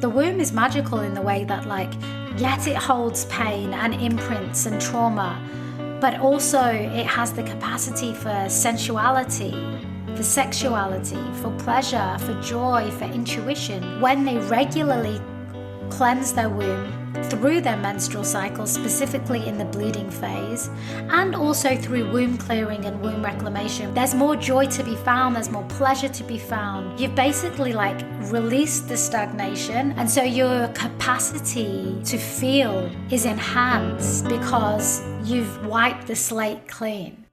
The womb is magical in the way that, like, yes, it holds pain and imprints and trauma, but also it has the capacity for sensuality, for sexuality, for pleasure, for joy, for intuition. When they regularly cleanse their womb through their menstrual cycle, specifically in the bleeding phase, and also through womb clearing and womb reclamation, there's more joy to be found, there's more pleasure to be found. You've basically like released the stagnation, and so your capacity to feel is enhanced because you've wiped the slate clean.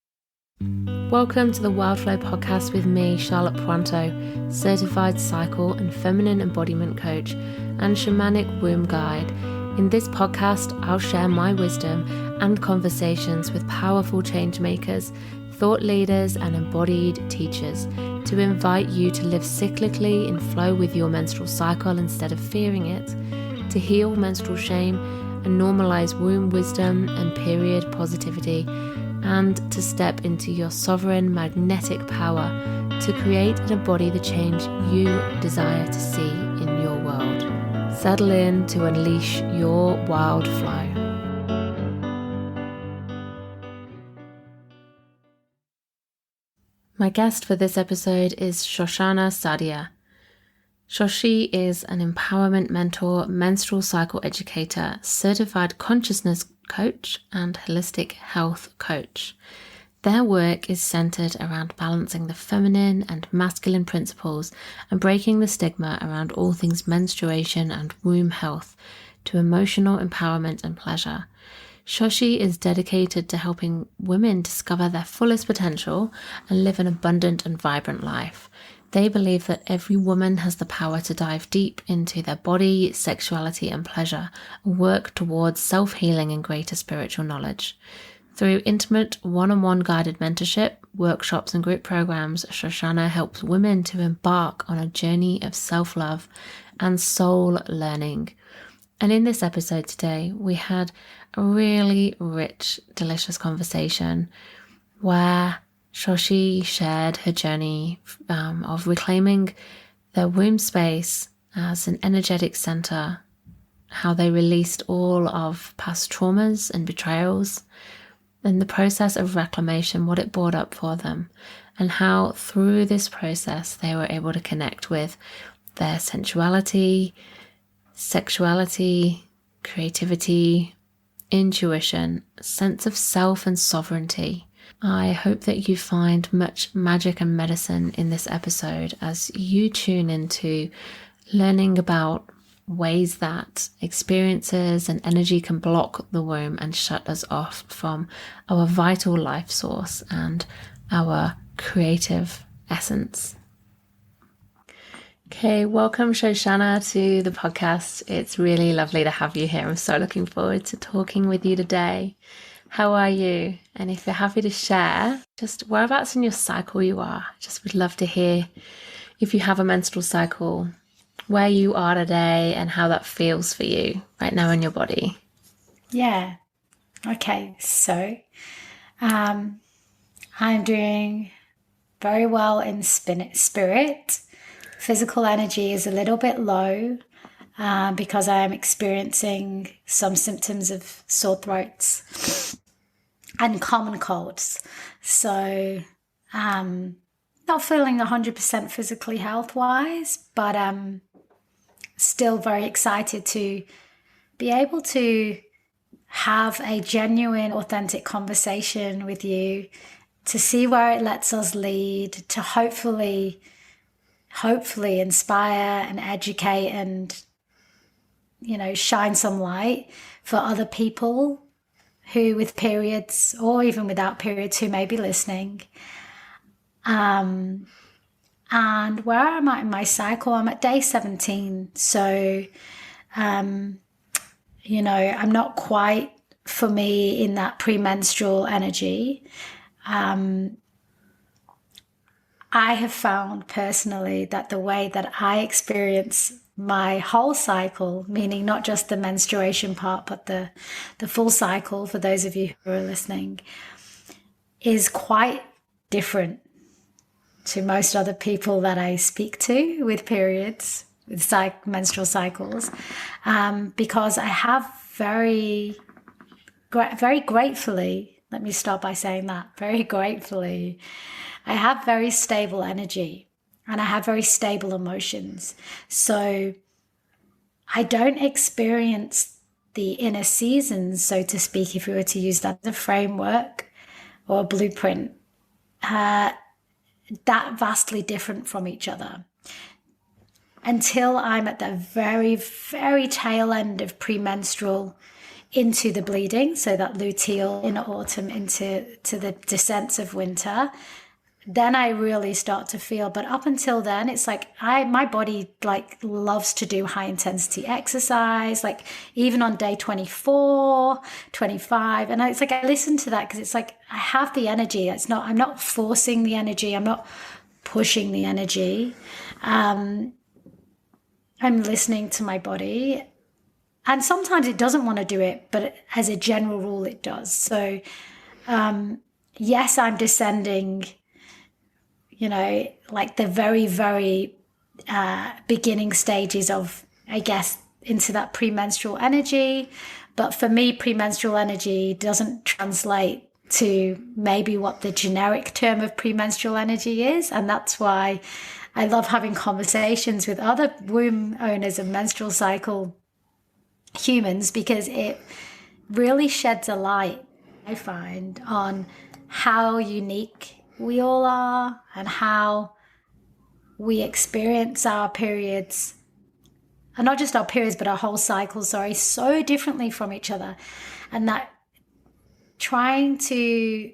Welcome to the Wildflow podcast with me, Charlotte Puanto, certified cycle and feminine embodiment coach and shamanic womb guide. In this podcast, I'll share my wisdom and conversations with powerful change makers, thought leaders, and embodied teachers to invite you to live cyclically in flow with your menstrual cycle instead of fearing it, to heal menstrual shame and normalize womb wisdom and period positivity, and to step into your sovereign magnetic power to create and embody the change you desire to see in your world. Settle in to unleash your wild flow. My guest for this episode is Shoshana Sadia. Shoshi is an empowerment mentor, menstrual cycle educator, certified consciousness coach, and holistic health coach. Their work is centered around balancing the feminine and masculine principles and breaking the stigma around all things menstruation and womb health to emotional empowerment and pleasure. Shoshi is dedicated to helping women discover their fullest potential and live an abundant and vibrant life. They believe that every woman has the power to dive deep into their body, sexuality, and pleasure, and work towards self-healing and greater spiritual knowledge. Through intimate one-on-one guided mentorship, workshops, and group programs, Shoshana helps women to embark on a journey of self-love and soul learning. And in this episode today, we had a really rich, delicious conversation where Shoshi shared her journey of reclaiming their womb space as an energetic center, how they released all of past traumas and betrayals, and the process of reclamation, what it brought up for them, and how through this process they were able to connect with their sensuality, sexuality, creativity, intuition, sense of self and sovereignty. I hope that you find much magic and medicine in this episode as you tune into learning about ways that experiences and energy can block the womb and shut us off from our vital life source and our creative essence. Okay, welcome Shoshana to the podcast. It's really lovely to have you here. I'm so looking forward to talking with you today. How are you? And if you're happy to share, just whereabouts in your cycle you are. Just would love to hear if you have a menstrual cycle, where you are today and how that feels for you right now in your body. Yeah. Okay. So I'm doing very well in spirit. Physical energy is a little bit low because I am experiencing some symptoms of sore throats and common colds. So not feeling 100% physically health-wise, but still very excited to be able to have a genuine, authentic conversation with you, to see where it lets us lead, to hopefully inspire and educate and, shine some light for other people who with periods or even without periods who may be listening. And where am I in my cycle? I'm at day 17. So, I'm not quite, for me, in that premenstrual energy. I have found personally that the way that I experience my whole cycle, meaning not just the menstruation part, but the full cycle, for those of you who are listening, is quite different to most other people that I speak to with periods. with menstrual cycles, because I have very gratefully, let me start by saying that, very gratefully, I have very stable energy and I have very stable emotions. So I don't experience the inner seasons, so to speak, if we were to use that as a framework or a blueprint, that vastly different from each other until I'm at the very, very tail end of premenstrual into the bleeding, so that luteal in autumn into the descents of winter. Then I really start to feel, but up until then, it's like my body like loves to do high intensity exercise, like even on day 24, 25. And it's like, I listen to that because it's like, I have the energy. I'm not forcing the energy. I'm not pushing the energy. I'm listening to my body. And sometimes it doesn't want to do it, but as a general rule, it does. So, yes, I'm descending, like the very, very beginning stages of, I guess, into that premenstrual energy. But for me, premenstrual energy doesn't translate to maybe what the generic term of premenstrual energy is. And that's why I love having conversations with other womb owners and menstrual cycle humans, because it really sheds a light, I find, on how unique we all are and how we experience our periods, and not just our periods, but our whole cycle, so differently from each other. And that trying to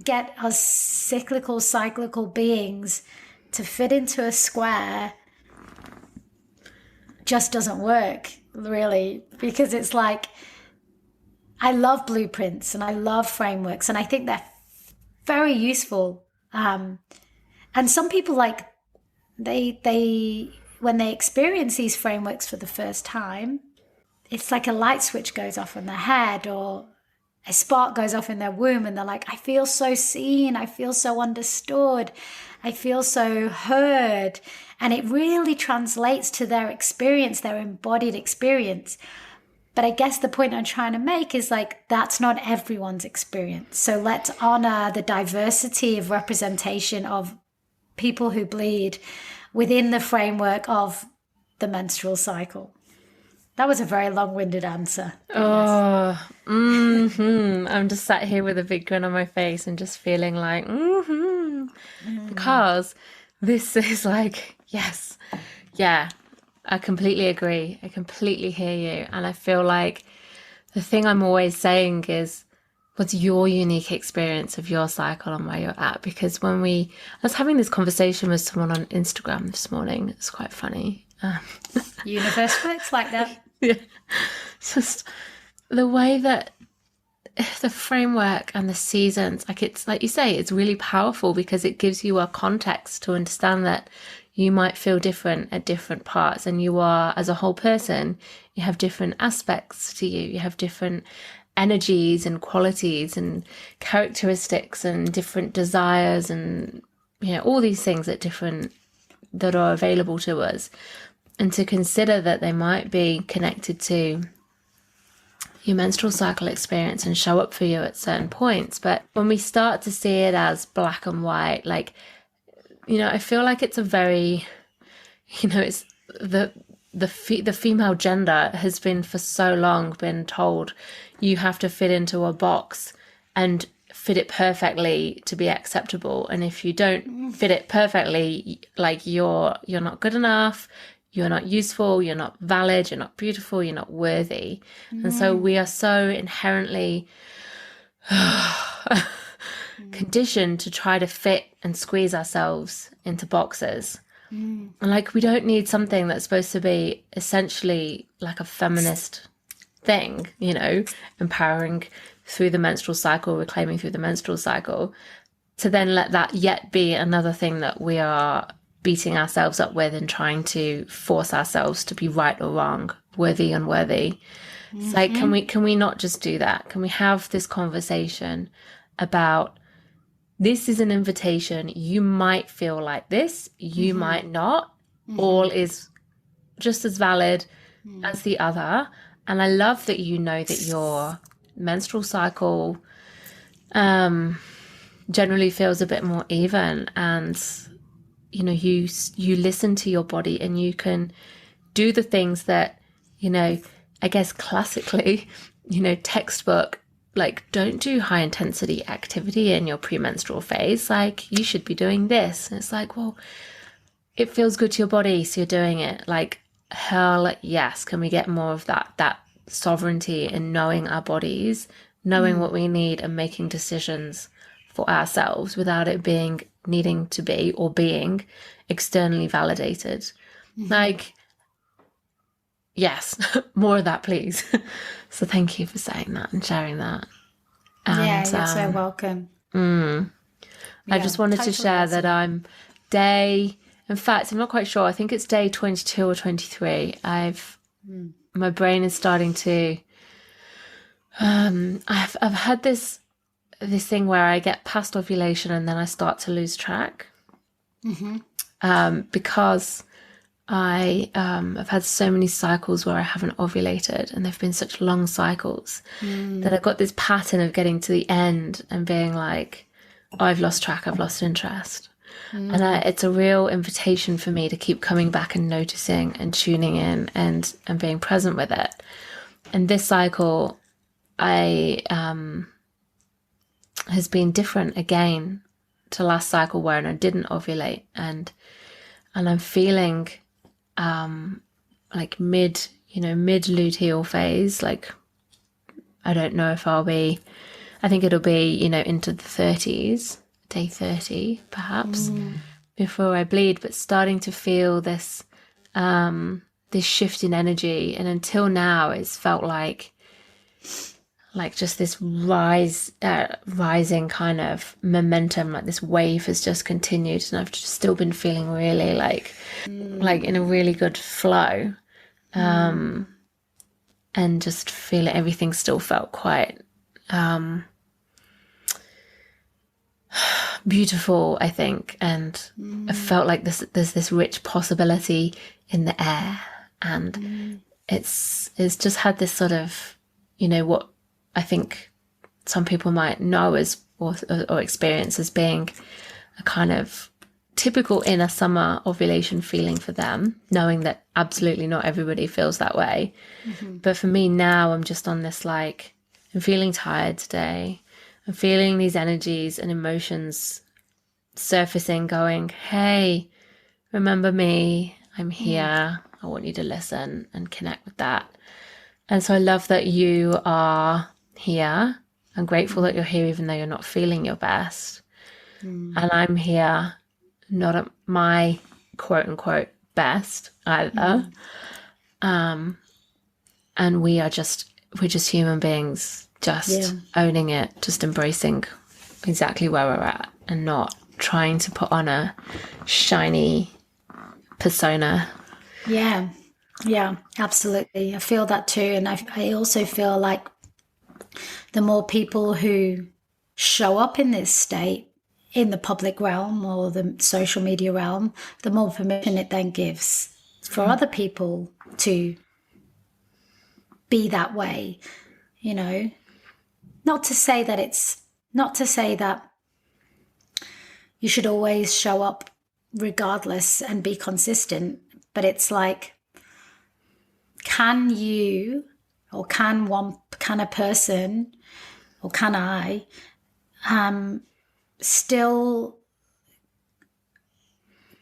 get us cyclical beings to fit into a square just doesn't work, really, because it's like, I love blueprints and I love frameworks, and I think they're very useful. And some people, like, they when they experience these frameworks for the first time, it's like a light switch goes off in their head, or a spark goes off in their womb, and they're like, I feel so seen, I feel so understood, I feel so heard. And it really translates to their experience, their embodied experience. But I guess the point I'm trying to make is, like, that's not everyone's experience. So let's honor the diversity of representation of people who bleed within the framework of the menstrual cycle. That was a very long-winded answer. Oh, I'm just sat here with a big grin on my face and just feeling like, because this is like, yes, yeah, I completely agree. I completely hear you. And I feel like the thing I'm always saying is, what's your unique experience of your cycle and where you're at? Because I was having this conversation with someone on Instagram this morning. It's quite funny. Universe works like that. Yeah. Just the way that the framework and the seasons, like, it's like you say, it's really powerful because it gives you a context to understand that you might feel different at different parts, and you are, as a whole person, you have different aspects to you. You have different energies and qualities and characteristics and different desires and, all these things that are available to us. And to consider that they might be connected to your menstrual cycle experience and show up for you at certain points. But when we start to see it as black and white, like, I feel like it's a very, it's the female gender has been for so long been told you have to fit into a box and fit it perfectly to be acceptable. And if you don't fit it perfectly, like, you're not good enough, you're not useful, you're not valid, you're not beautiful, you're not worthy. And so we are so inherently conditioned to try to fit and squeeze ourselves into boxes. And, like, we don't need something that's supposed to be essentially like a feminist thing, empowering through the menstrual cycle, reclaiming through the menstrual cycle, to then let that yet be another thing that we are beating ourselves up with and trying to force ourselves to be right or wrong, worthy, unworthy. It's like, can we not just do that? Can we have this conversation about, this is an invitation. You might feel like this, you might not. All is just as valid as the other. And I love that you know that your menstrual cycle generally feels a bit more even, and you know, you listen to your body, and you can do the things that, you know, I guess classically, you know, textbook, like, don't do high intensity activity in your premenstrual phase. Like, you should be doing this. And it's like, well, it feels good to your body, so you're doing it. Like, hell yes. Can we get more of that sovereignty in knowing our bodies, knowing what we need, and making decisions for ourselves without it needing to be or being externally validated. Like, yes, more of that, please. So thank you for saying that and sharing that. And, you're so welcome. I just wanted to share that I'm in fact, I'm not quite sure. I think it's day 22 or 23. My brain is starting to, I've had this thing where I get past ovulation and then I start to lose track. Because I've had so many cycles where I haven't ovulated, and they've been such long cycles that I've got this pattern of getting to the end and being like, oh, I've lost track, I've lost interest. And it's a real invitation for me to keep coming back and noticing and tuning in and being present with it. And this cycle has been different again to last cycle, where I didn't ovulate, and I'm feeling like mid luteal phase. Like, I don't know if I think it'll be, you know, into the 30s, day 30 perhaps, before I bleed, but starting to feel this shift in energy. And until now it's felt like just this rising kind of momentum, like this wave has just continued, and I've just still been feeling really like in a really good flow, and just feel everything still felt quite beautiful, I think, and I felt like there's this rich possibility in the air, and it's just had this sort of, you know, what I think some people might know as or experience as being a kind of typical inner summer ovulation feeling for them, knowing that absolutely not everybody feels that way. But for me now, I'm just on this, like, I'm feeling tired today. I'm feeling these energies and emotions surfacing, going, hey, remember me, I'm here, I want you to listen and connect with that. And so I love that you are here. I'm grateful that you're here even though you're not feeling your best. And I'm here, not at my quote unquote best either. And we're just human beings, just owning it, just embracing exactly where we're at, and not trying to put on a shiny persona. Yeah, absolutely. I feel that too. And I also feel like the more people who show up in this state in the public realm or the social media realm, the more permission it then gives for other people to be that way, you know. Not to say that you should always show up regardless and be consistent, but it's like, can you, or can a person, or can I still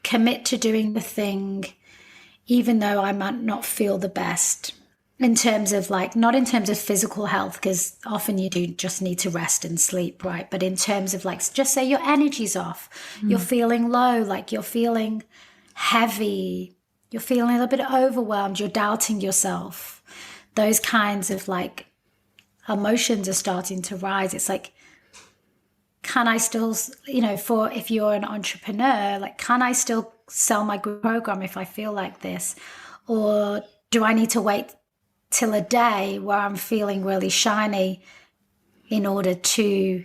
commit to doing the thing even though I might not feel the best, in terms of, like, not in terms of physical health, because often you do just need to rest and sleep, right? But in terms of, like, just say your energy's off, you're feeling low, like you're feeling heavy, you're feeling a little bit overwhelmed, you're doubting yourself, those kinds of, like, emotions are starting to rise. It's like, can I still, you know, if you're an entrepreneur, like, can I still sell my group program if I feel like this? Or do I need to wait till a day where I'm feeling really shiny in order to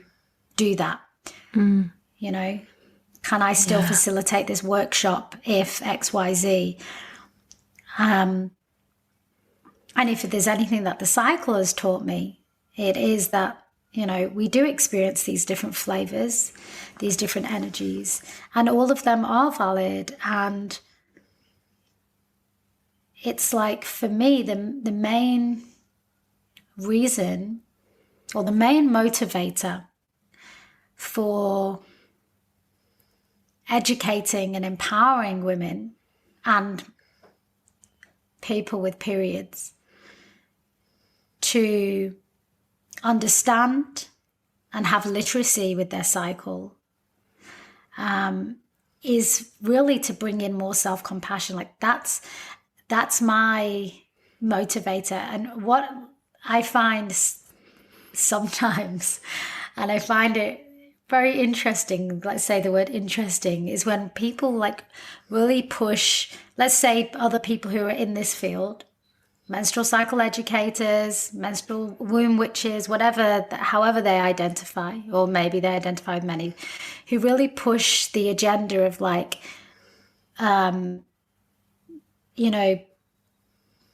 do that? You know, can I still facilitate this workshop if XYZ? And if there's anything that the cycle has taught me, it is that, we do experience these different flavors, these different energies, and all of them are valid. And it's like, for me, the main reason, or the main motivator for educating and empowering women and people with periods to understand and have literacy with their cycle is really to bring in more self-compassion. Like that's my motivator. And what I find sometimes, and I find it very interesting, let's say the word interesting, is when people like really push, let's say other people who are in this field, menstrual cycle educators, menstrual womb witches, however they identify, or maybe they identify with many, who really push the agenda of like,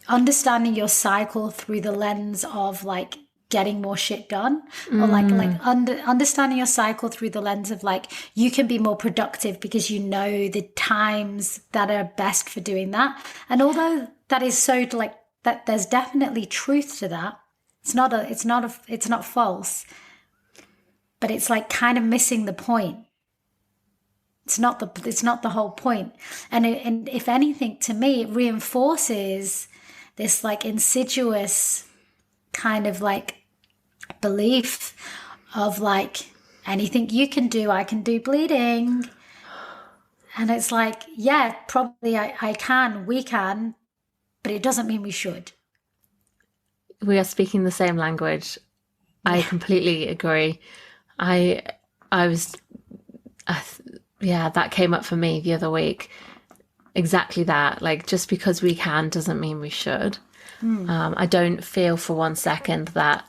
understanding your cycle through the lens of like getting more shit done, or like understanding your cycle through the lens of like, you can be more productive because you know the times that are best for doing that. And although that is so like, that there's definitely truth to that. It's not false, but it's like kind of missing the point. It's not the whole point. And if anything, to me, it reinforces this like insidious kind of like belief of like, anything you can do, I can do bleeding. And it's like, yeah, probably I can, we can, but it doesn't mean we should. We are speaking the same language. I completely agree. That came up for me the other week. Exactly that. Like, just because we can doesn't mean we should. I don't feel for 1 second that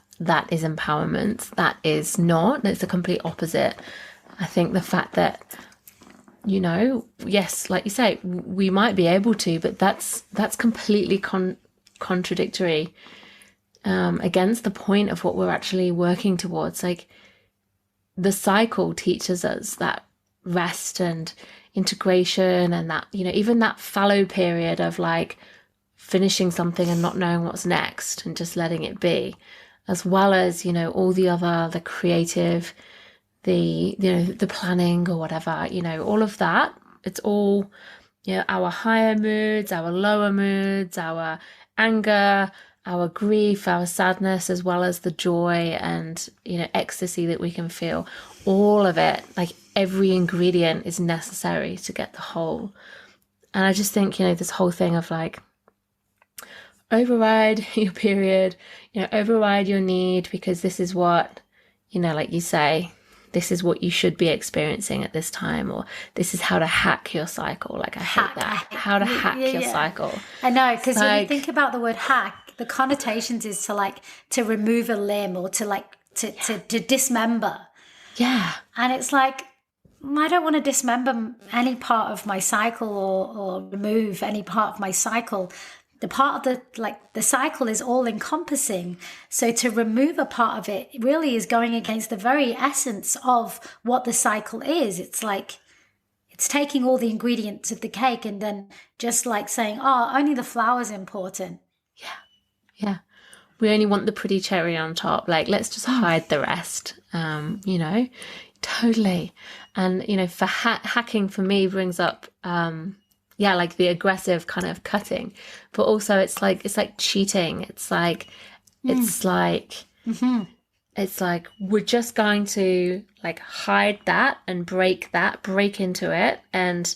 is empowerment. That is not. It's the complete opposite. I think the fact that, yes, like you say, we might be able to, but that's completely contradictory against the point of what we're actually working towards. Like, the cycle teaches us that rest and integration, and that, even that fallow period of like finishing something and not knowing what's next and just letting it be, as well as, all the creative, the planning or whatever, all of that. It's all, our higher moods, our lower moods, our anger, our grief, our sadness, as well as the joy and, ecstasy that we can feel. All of it, like every ingredient is necessary to get the whole. And I just think, this whole thing of like, override your period, override your need, because this is what, like you say, this is what you should be experiencing at this time, or this is how to hack your cycle. Like, I hate that. How to hack your cycle. I know, because when you think about the word hack, the connotations is to remove a limb, or to dismember. Yeah. And it's like, I don't want to dismember any part of my cycle or remove any part of my cycle. The part of the cycle is all encompassing. So to remove a part of it really is going against the very essence of what the cycle is. It's like, it's taking all the ingredients of the cake and then just like saying, oh, only the flour's important. Yeah. Yeah. We only want the pretty cherry on top. Like, let's just hide the rest, totally. And, for hacking for me brings up, like the aggressive kind of cutting, but also it's like cheating. It's like we're just going to like hide that and break into it and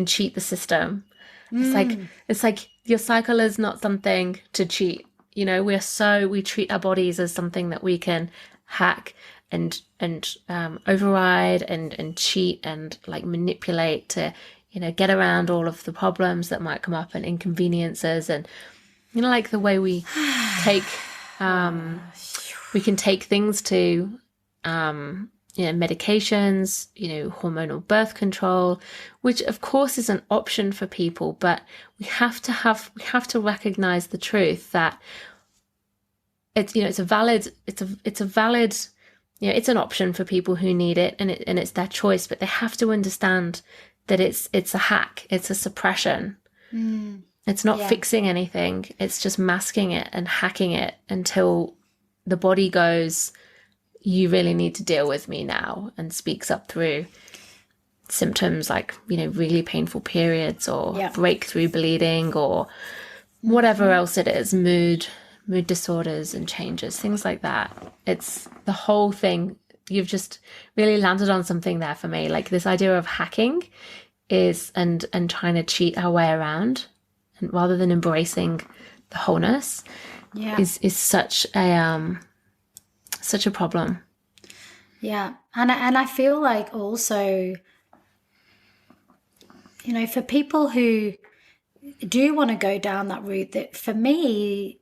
cheat the system. It's like your cycle is not something to cheat. We treat our bodies as something that we can hack and override and cheat and like manipulate to, get around all of the problems that might come up and inconveniences. And, like the way we take, we can take things to, medications, hormonal birth control, which of course is an option for people, but we have to recognize the truth that it's an option for people who need it, and it's their choice, but they have to understand that it's a hack, it's a suppression. It's not fixing anything, it's just masking it and hacking it until the body goes, you really need to deal with me now, and speaks up through symptoms like, really painful periods or breakthrough bleeding or whatever else it is, mood disorders and changes, things like that. It's the whole thing. You've just really landed on something there for me. Like, this idea of hacking is and trying to cheat our way around, and rather than embracing the wholeness, is such a problem. Yeah. And I feel like also, for people who do want to go down that route, that for me,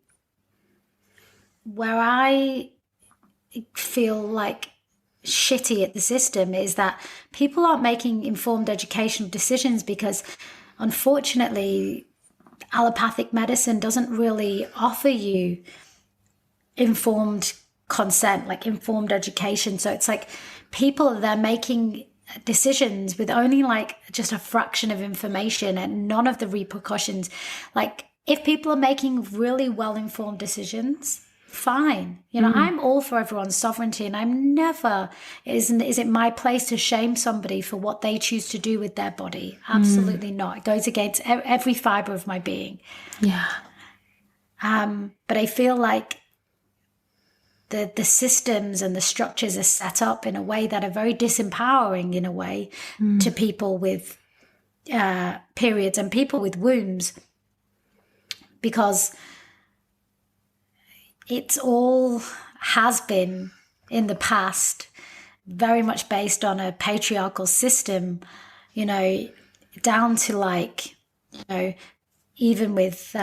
where I feel like shitty at the system is that people aren't making informed educational decisions, because unfortunately allopathic medicine doesn't really offer you informed consent, like informed education. So it's like they're making decisions with only like just a fraction of information and none of the repercussions. Like, if people are making really well-informed decisions, fine. I'm all for everyone's sovereignty, and I'm never, is it my place to shame somebody for what they choose to do with their body? Absolutely not. It goes against every fiber of my being. Yeah. But I feel like the systems and the structures are set up in a way that are very disempowering in a way to people with periods and people with wombs, because it's all has been in the past very much based on a patriarchal system, down to like, even with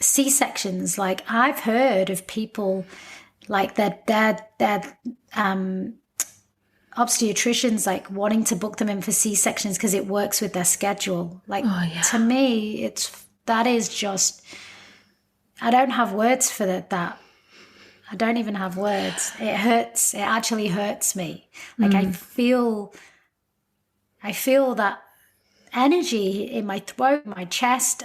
C-sections. Like, I've heard of people like that obstetricians like wanting to book them in for C-sections because it works with their schedule. Like, to me, that is just, I don't have words for that. I don't even have words. It hurts. It actually hurts me. Like, I feel that energy in my throat, my chest,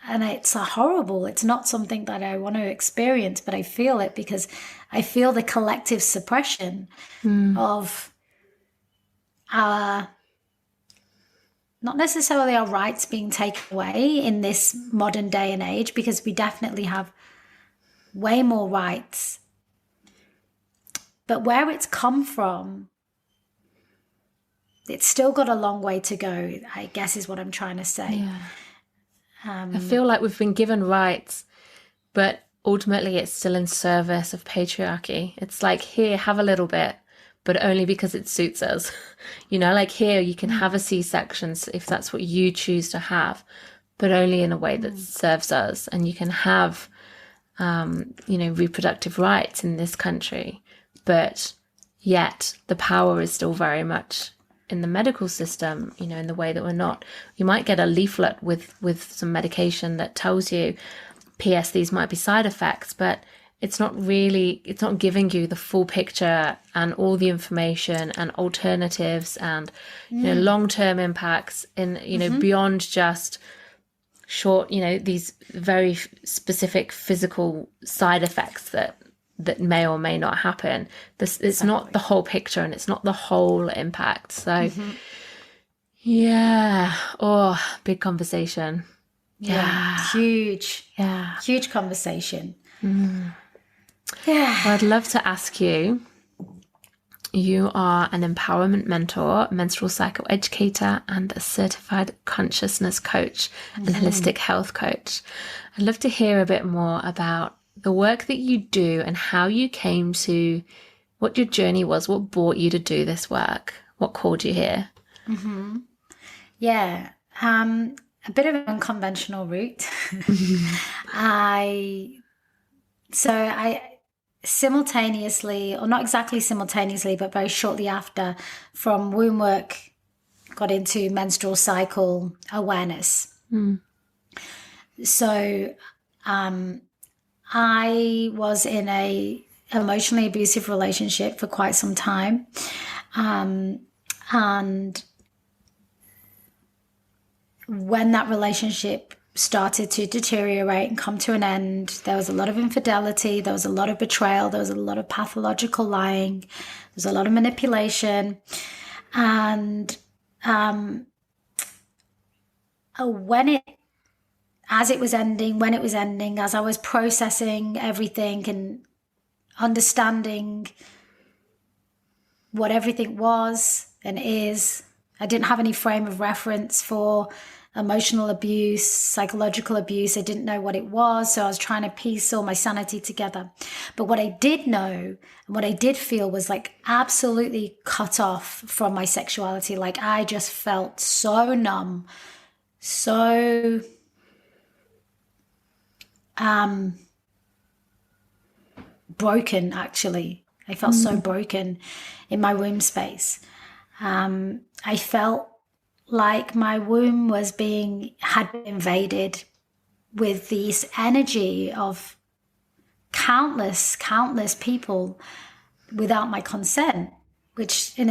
and it's horrible. It's not something that I want to experience, but I feel it because I feel the collective suppression of our, not necessarily our rights being taken away in this modern day and age, because we definitely have way more rights. But where it's come from, it's still got a long way to go, I guess, is what I'm trying to say. Yeah. I feel like we've been given rights, but ultimately it's still in service of patriarchy. It's like, here, have a little bit, but only because it suits us. Like, here, you can have a C-section if that's what you choose to have, but only in a way that serves us. And you can have, reproductive rights in this country, but yet the power is still very much in the medical system, in the way that we're not. You might get a leaflet with some medication that tells you, P.S., these might be side effects, but it's not giving you the full picture and all the information and alternatives and, long-term impacts in, beyond just short, these very specific physical side effects that may or may not happen. It's not the whole picture, and it's not the whole impact. So, big conversation. Huge conversation. Well, I'd love to ask you. You are an empowerment mentor, menstrual cycle educator, and a certified consciousness coach and holistic health coach. I'd love to hear a bit more about the work that you do and how you came to, what your journey was, what brought you to do this work, what called you here. Yeah, a bit of an unconventional route. simultaneously, or not exactly simultaneously, but very shortly after, from womb work, got into menstrual cycle awareness. So I was in a emotionally abusive relationship for quite some time. And when that relationship started to deteriorate and come to an end, there was a lot of infidelity, there was a lot of betrayal, there was a lot of pathological lying, there was a lot of manipulation. And as it was ending, as I was processing everything and understanding what everything was and is, I didn't have any frame of reference for emotional abuse, psychological abuse. I didn't know what it was. So I was trying to piece all my sanity together. But what I did know and what I did feel was like absolutely cut off from my sexuality. Like I just felt so numb, so broken, actually. I felt so broken in my womb space. I felt like my womb had been invaded with this energy of countless people without my consent, which in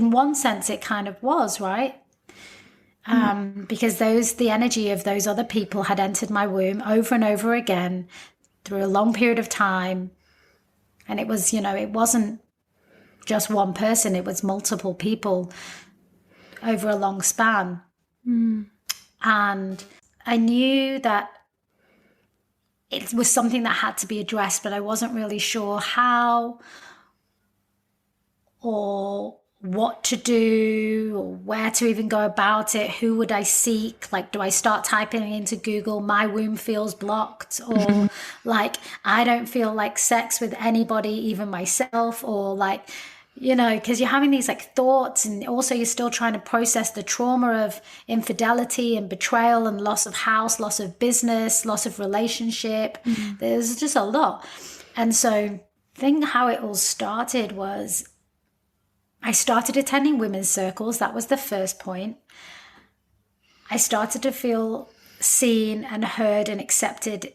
one sense it kind of was, right? Because the energy of those other people had entered my womb over and over again through a long period of time. And it was, it wasn't just one person, it was multiple people over a long span. And I knew that it was something that had to be addressed, but I wasn't really sure how or what to do or where to even go about it. Who would I seek? Like, do I start typing into Google, my womb feels blocked? Or like, I don't feel like sex with anybody, even myself, or like, because you're having these like thoughts, and also you're still trying to process the trauma of infidelity and betrayal and loss of house, loss of business, loss of relationship. There's just a lot. And so I think how it all started was I started attending women's circles. That was the first point. I started to feel seen and heard and accepted.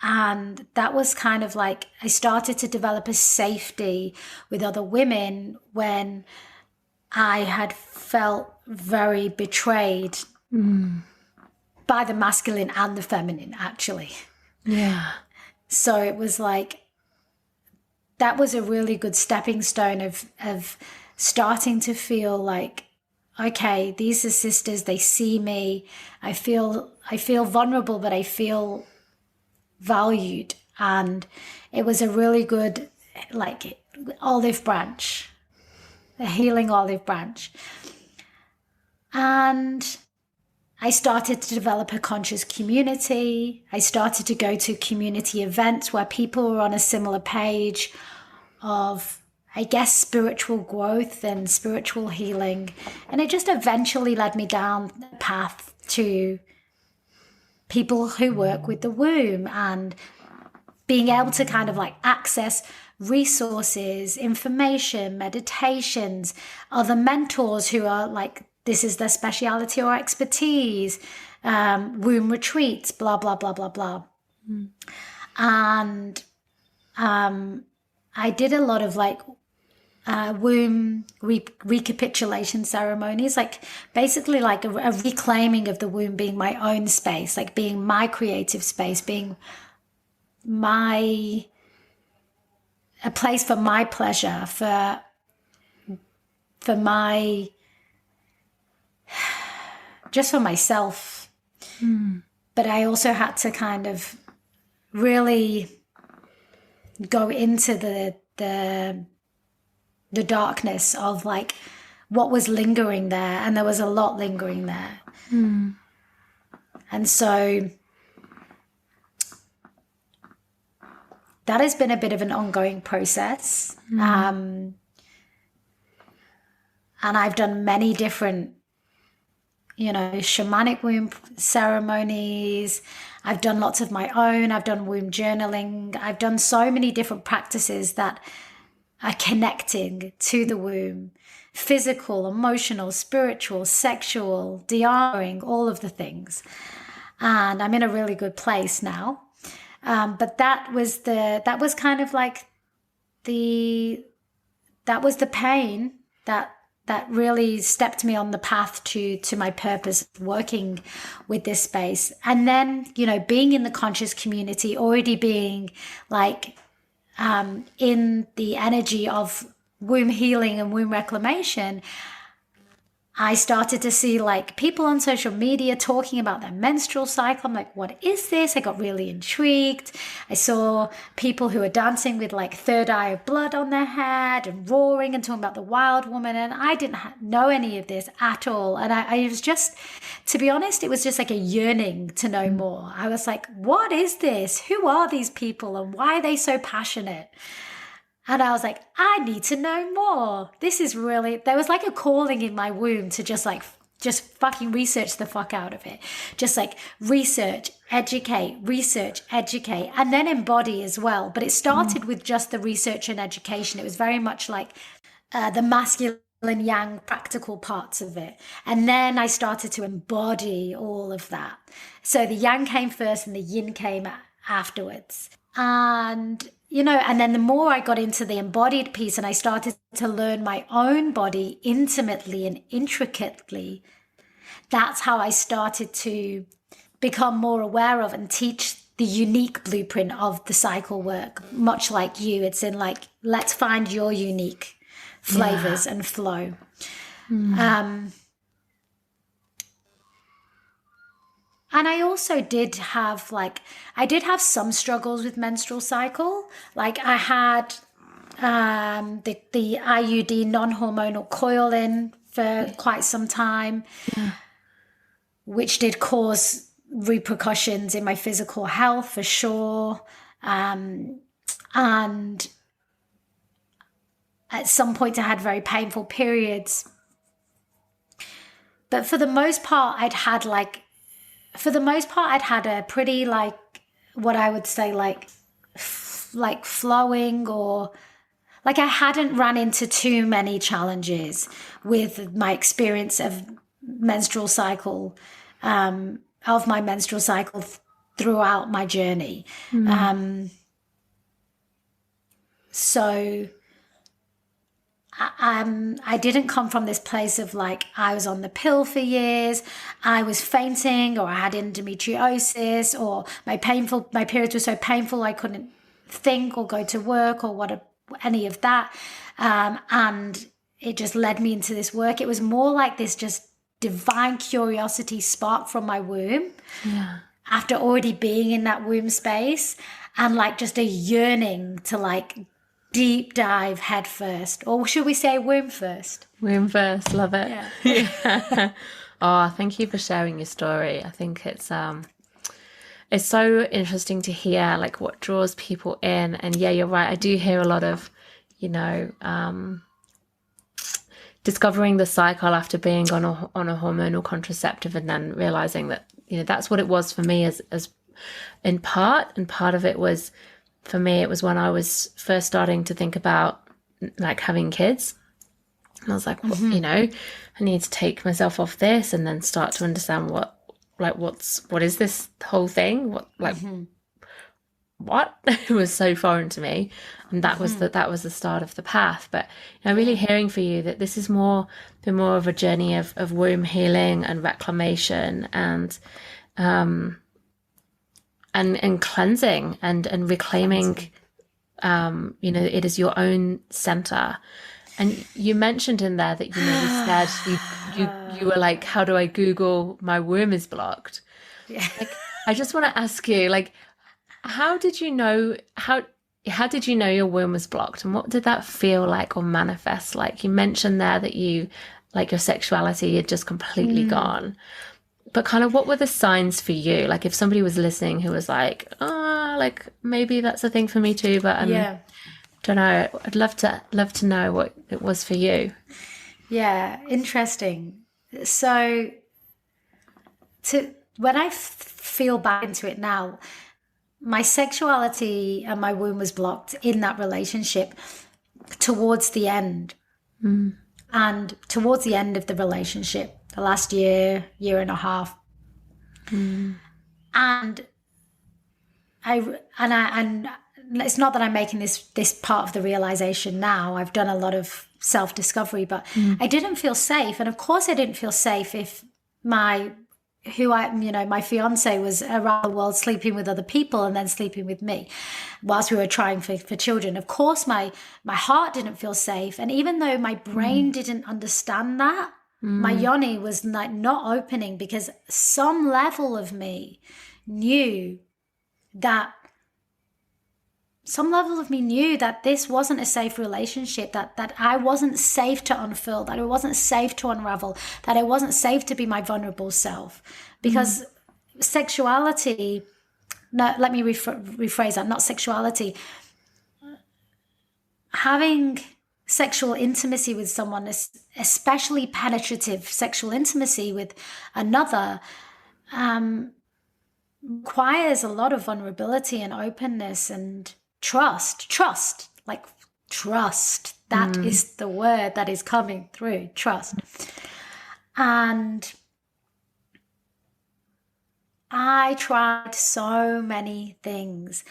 And that was kind of like, I started to develop a safety with other women when I had felt very betrayed by the masculine and the feminine, actually. Yeah. So it was like, that was a really good stepping stone of starting to feel like, okay, these are sisters, they see me, I feel vulnerable, but I feel valued. And it was a really good like olive branch, a healing olive branch. And I started to develop a conscious community. I started to go to community events where people were on a similar page of, I guess, spiritual growth and spiritual healing. And it just eventually led me down the path to people who work with the womb and being able to kind of like access resources, information, meditations, other mentors who are like, this is their speciality or expertise, womb retreats, blah, blah, blah, blah, blah. And I did a lot of like womb recapitulation ceremonies, like basically like a reclaiming of the womb being my own space, like being my creative space, being a place for my pleasure, for my, just for myself. But I also had to kind of really go into the darkness of like what was lingering there, and there was a lot lingering there. And so that has been a bit of an ongoing process. And I've done many different shamanic womb ceremonies. I've done lots of my own. I've done womb journaling. I've done so many different practices that are connecting to the womb. Physical, emotional, spiritual, sexual, de-armoring, all of the things. And I'm in a really good place now. But that was kind of like that was the pain that really stepped me on the path to my purpose, working with this space. And then, being in the conscious community, already being like in the energy of womb healing and womb reclamation, I started to see like people on social media talking about their menstrual cycle. I'm like, what is this? I got really intrigued. I saw people who were dancing with like third eye of blood on their head and roaring and talking about the wild woman. And I didn't know any of this at all. And I was just, to be honest, it was just like a yearning to know more. I was like, what is this? Who are these people and why are they so passionate? And I was like, I need to know more. This is really, there was like a calling in my womb to just fucking research the fuck out of it. Just like research, educate, and then embody as well. But it started with just the research and education. It was very much like the masculine and yang practical parts of it. And then I started to embody all of that. So the yang came first and the yin came afterwards. And and then the more I got into the embodied piece and I started to learn my own body intimately and intricately, that's how I started to become more aware of and teach the unique blueprint of the cycle work. Much like you, it's in like, let's find your unique flavors and flow. And I also did have some struggles with menstrual cycle. Like I had the IUD non-hormonal coil in for quite some time, which did cause repercussions in my physical health for sure. And at some point I had very painful periods. But for the most part, I'd had a pretty like, what I would say like flowing, or like I hadn't run into too many challenges with my experience of menstrual cycle, of my menstrual cycle throughout my journey. So I didn't come from this place of like, I was on the pill for years, I was fainting, or I had endometriosis, or my periods were so painful I couldn't think or go to work or any of that. And it just led me into this work. It was more like this just divine curiosity spark from my womb. After already being in that womb space, and like just a yearning to like deep dive head first, or should we say womb first? Womb first, love it. Yeah. Oh, thank you for sharing your story. I think it's so interesting to hear like what draws people in. And yeah, you're right. I do hear a lot of, discovering the cycle after being on a hormonal contraceptive, and then realizing that that's what it was for me as in part. And part of it was, for me, it was when I was first starting to think about like having kids. And I was like, well, I need to take myself off this and then start to understand what is this whole thing? What? It was so foreign to me. And that was the start of the path. But really hearing for you that this is been more of a journey of womb healing and reclamation and cleansing and reclaiming, it is your own center. And you mentioned in there that, you said you were like, how do I Google my womb is blocked? Yeah. Like, I just want to ask you, like, how did you know your womb was blocked, and what did that feel like or manifest like? You mentioned there that your sexuality had just completely gone. But kind of what were the signs for you? Like if somebody was listening who was like, like maybe that's a thing for me too, but don't know. I'd love to know what it was for you. Yeah, interesting. So when I feel back into it now, my sexuality and my womb was blocked in that relationship towards the end. And towards the end of the relationship, the last year and a half. And it's not that I'm making this part of the realization now. I've done a lot of self-discovery, but I didn't feel safe. And of course I didn't feel safe if my fiance was around the world sleeping with other people and then sleeping with me whilst we were trying for children. Of course my heart didn't feel safe. And even though my brain didn't understand that, my yoni was like not opening, because some level of me knew that this wasn't a safe relationship, that I wasn't safe to unfurl, that it wasn't safe to unravel, that it wasn't safe to be my vulnerable self. Because sexuality, no, let me rephrase that, not sexuality. Having sexual intimacy with someone, especially penetrative sexual intimacy with another, requires a lot of vulnerability and openness and trust. That is the word that is coming through, trust. And I tried so many things.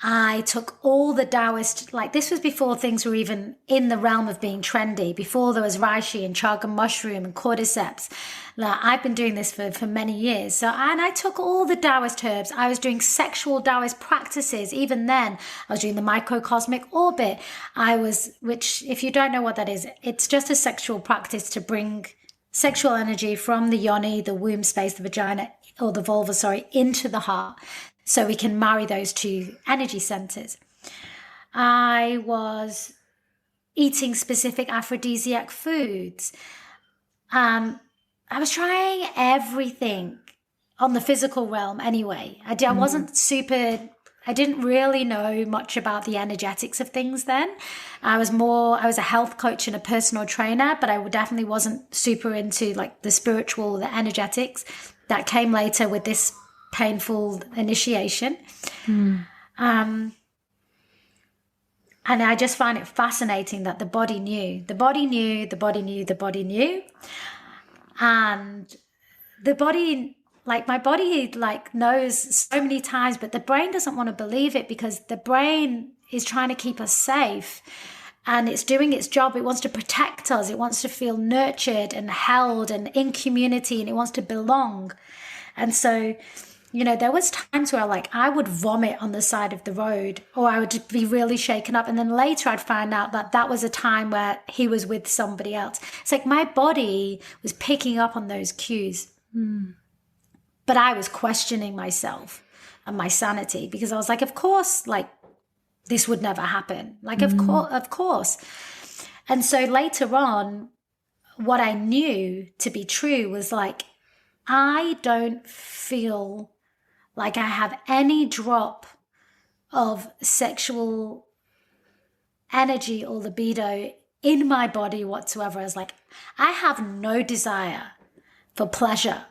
I took all the Taoist, like this was before things were even in the realm of being trendy, before there was reishi and chaga mushroom and cordyceps. Like, I've been doing this for many years. And I took all the Taoist herbs. I was doing sexual Taoist practices. Even then, I was doing the microcosmic orbit. Which if you don't know what that is, it's just a sexual practice to bring sexual energy from the yoni, the womb space, the vagina, or the vulva, into the heart, so we can marry those two energy centers. I was eating specific aphrodisiac foods. I was trying everything on the physical realm anyway. I didn't really know much about the energetics of things then. I was a health coach and a personal trainer, but I definitely wasn't super into like the spiritual, the energetics. That came later with this painful initiation. And I just find it fascinating that the body knew. And the body, like my body, like knows so many times, but the brain doesn't want to believe it, because the brain is trying to keep us safe and it's doing its job. It wants to protect us. It wants to feel nurtured and held and in community, and it wants to belong. And so, there was times where I would vomit on the side of the road, or I would be really shaken up. And then later I'd find out that was a time where he was with somebody else. It's like my body was picking up on those cues. But I was questioning myself and my sanity, because I was like, of course, this would never happen. Of course. And so later on, what I knew to be true was I don't feel like I have any drop of sexual energy or libido in my body whatsoever. I was like, I have no desire for pleasure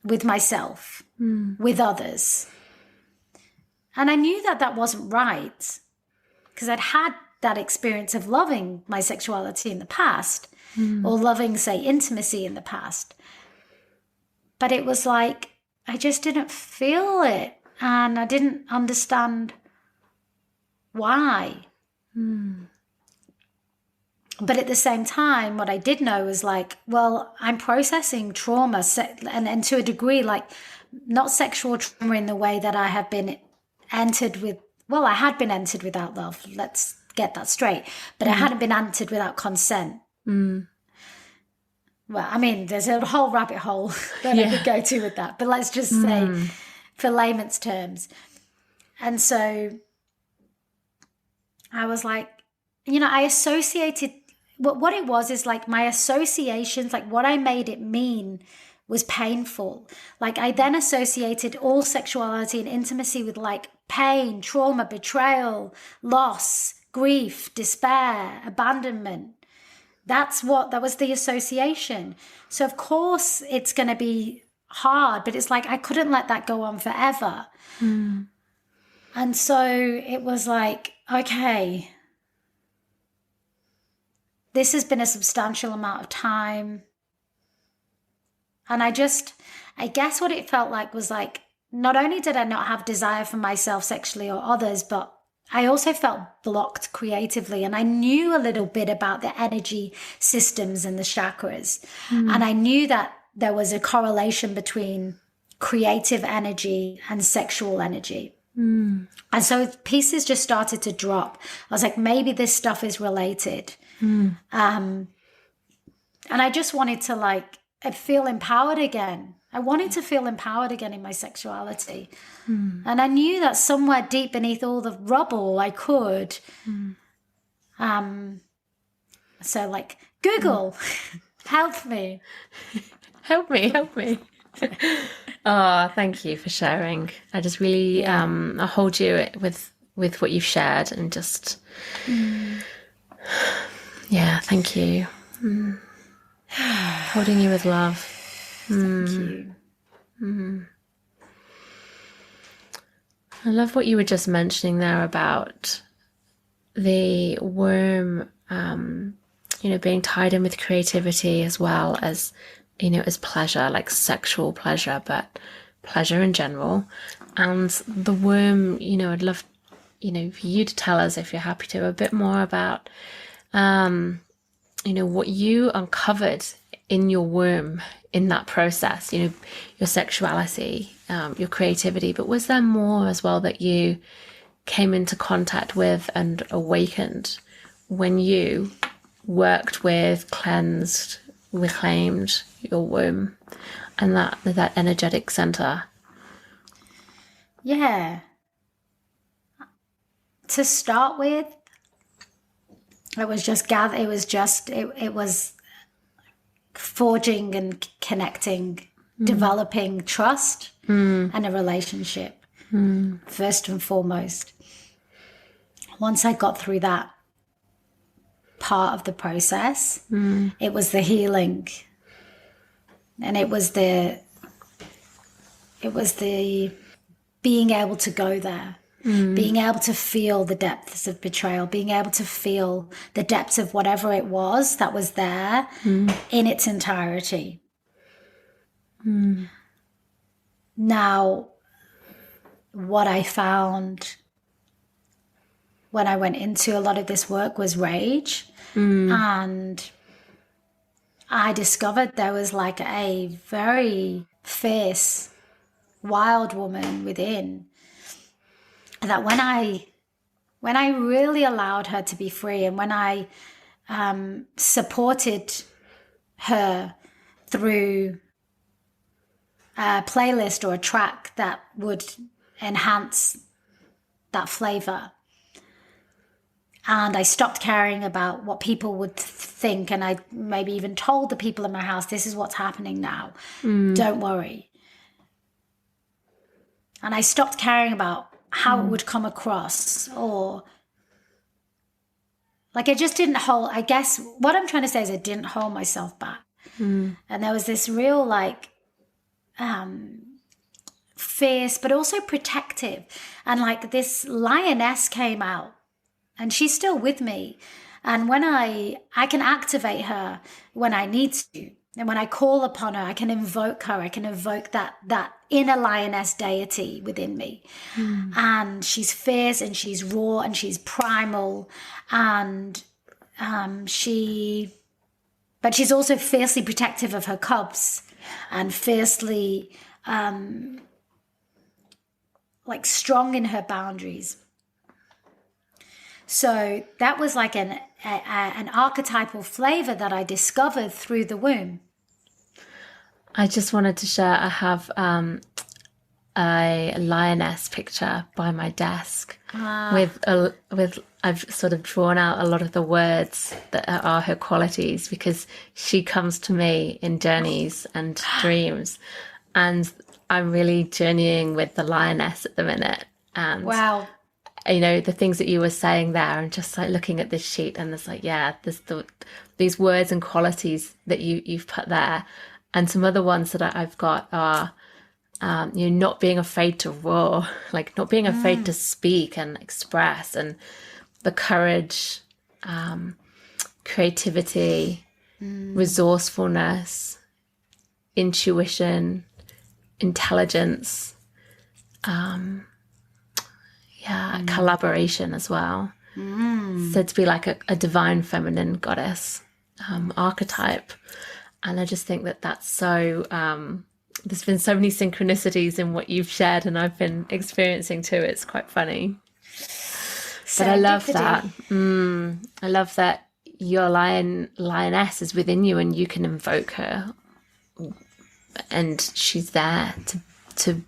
with myself, with others. And I knew that wasn't right, because I'd had that experience of loving my sexuality in the past, or loving, say, intimacy in the past. But it was like, I just didn't feel it, and I didn't understand why. But at the same time, what I did know was I'm processing trauma, and to a degree, not sexual trauma in the way that I have been entered with. Well, I had been entered without love. Let's get that straight. But I hadn't been entered without consent. Well, I mean, there's a whole rabbit hole that I could go to with that. But let's just say, for layman's terms. And so I was like, I associated, what it was is my associations, what I made it mean was painful. I then associated all sexuality and intimacy with pain, trauma, betrayal, loss, grief, despair, abandonment. That was the association. So of course it's going to be hard, but it's like I couldn't let that go on forever. And so it was like, okay, this has been a substantial amount of time. And I guess what it felt like was like, not only did I not have desire for myself sexually or others, but I also felt blocked creatively. And I knew a little bit about the energy systems and the chakras. And I knew that there was a correlation between creative energy and sexual energy. And so pieces just started to drop. I was like, maybe this stuff is related. And I just wanted to like feel empowered again. I wanted to feel empowered again in my sexuality. And I knew that somewhere deep beneath all the rubble I could. So like, Google, help me. Help me. Oh, thank you for sharing. I just really I hold you with what you've shared, and just thank you. Holding you with love. Thank you. I love what you were just mentioning there about the womb, being tied in with creativity as well as, as pleasure, like sexual pleasure, but pleasure in general. And the womb, I'd love, for you to tell us, if you're happy to, a bit more about, what you uncovered in your womb in that process, your sexuality, your creativity. But was there more as well that you came into contact with and awakened when you worked with, cleansed, reclaimed your womb and that energetic center? Yeah. To start with, it was forging and connecting, developing trust and a relationship, first and foremost. Once I got through that part of the process, it was the healing, and it was the being able to go there, being able to feel the depths of betrayal, being able to feel the depths of whatever it was that was there in its entirety. Now, what I found when I went into a lot of this work was rage. And I discovered there was like a very fierce, wild woman within, that when I really allowed her to be free, and when I supported her through a playlist or a track that would enhance that flavor, and I stopped caring about what people would think, and I maybe even told the people in my house, this is what's happening now, don't worry. And I stopped caring about how it would come across, or like I just didn't hold, I guess what I'm trying to say is I didn't hold myself back. And there was this real like fierce but also protective, and like this lioness came out, and she's still with me. And when I can activate her when I need to, and when I call upon her, I can invoke her. I can invoke that inner lioness deity within me. And she's fierce, and she's raw, and she's primal. And but she's also fiercely protective of her cubs, and fiercely like strong in her boundaries. So that was like an archetypal flavor that I discovered through the womb. I just wanted to share, I have a lioness picture by my desk with I've sort of drawn out a lot of the words that are her qualities, because she comes to me in journeys and dreams, and I'm really journeying with the lioness at the minute. And wow. The things that you were saying there, and just like looking at this sheet, and there's like, there's these words and qualities that you've put there. And some other ones that I've got are, not being afraid to roar, like not being afraid to speak and express, and the courage, creativity, resourcefulness, intuition, intelligence, collaboration as well. So to be like a divine feminine goddess archetype. And I just think that that's so, there's been so many synchronicities in what you've shared and I've been experiencing too. It's quite funny. But I love that. I love that your lioness is within you and you can invoke her. And she's there to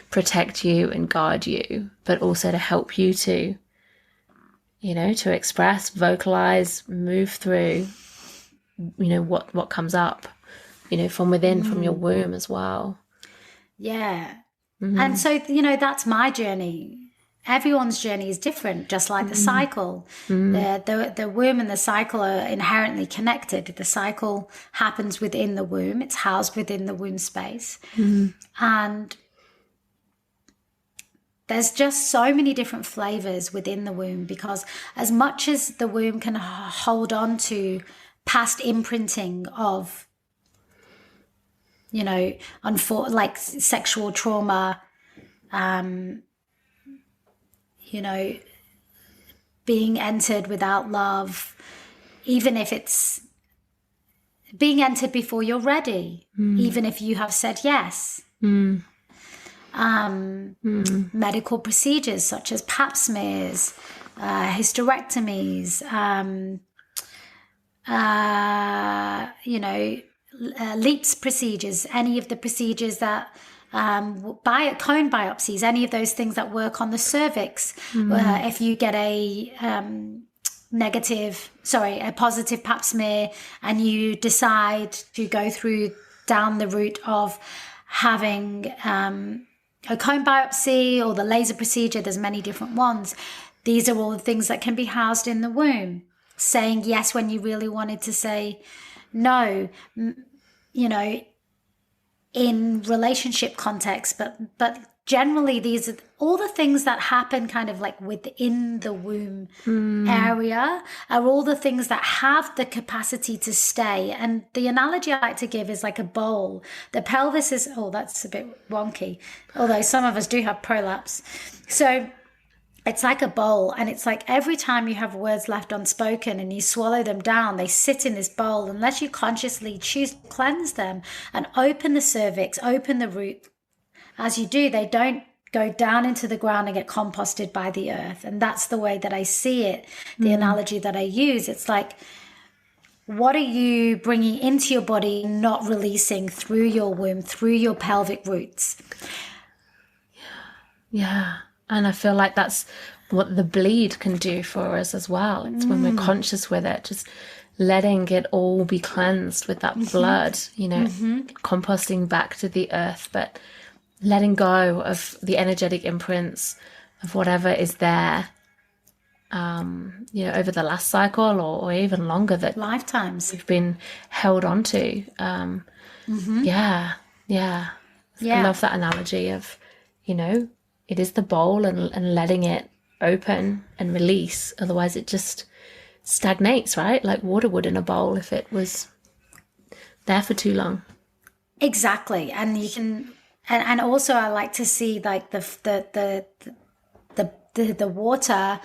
protect you and guard you, but also to help you to, to express, vocalize, move through, what comes up, from within, from your womb as well. Yeah. And so, that's my journey. Everyone's journey is different, just like the cycle. The womb and the cycle are inherently connected. The cycle happens within the womb. It's housed within the womb space. And there's just so many different flavors within the womb, because as much as the womb can hold on to past imprinting of, like sexual trauma, being entered without love, even if it's being entered before you're ready, even if you have said yes. Medical procedures such as pap smears, hysterectomies, LEEPS procedures, any of the procedures that cone biopsies, any of those things that work on the cervix. If you get a positive pap smear and you decide to go down the route of having a cone biopsy or the laser procedure, there's many different ones. These are all the things that can be housed in the womb. Saying yes when you really wanted to say no, in relationship context, but generally these are all the things that happen kind of like within the womb area, are all the things that have the capacity to stay. And the analogy I like to give is like a bowl. The pelvis is, that's a bit wonky, although some of us do have prolapse. So it's like a bowl, and it's like every time you have words left unspoken and you swallow them down, they sit in this bowl unless you consciously choose to cleanse them and open the cervix, open the root. As you do, they don't go down into the ground and get composted by the earth. And that's the way that I see it, the analogy that I use. It's like, what are you bringing into your body, not releasing through your womb, through your pelvic roots? Yeah. And I feel like that's what the bleed can do for us as well. It's when we're conscious with it, just letting it all be cleansed with that blood, composting back to the earth, but letting go of the energetic imprints of whatever is there, over the last cycle or even longer, that lifetimes we've been held onto. Yeah. I love that analogy of, it is the bowl and letting it open and release. Otherwise it just stagnates, right? Like water would in a bowl if it was there for too long. Exactly. And you can, and also I like to see like the water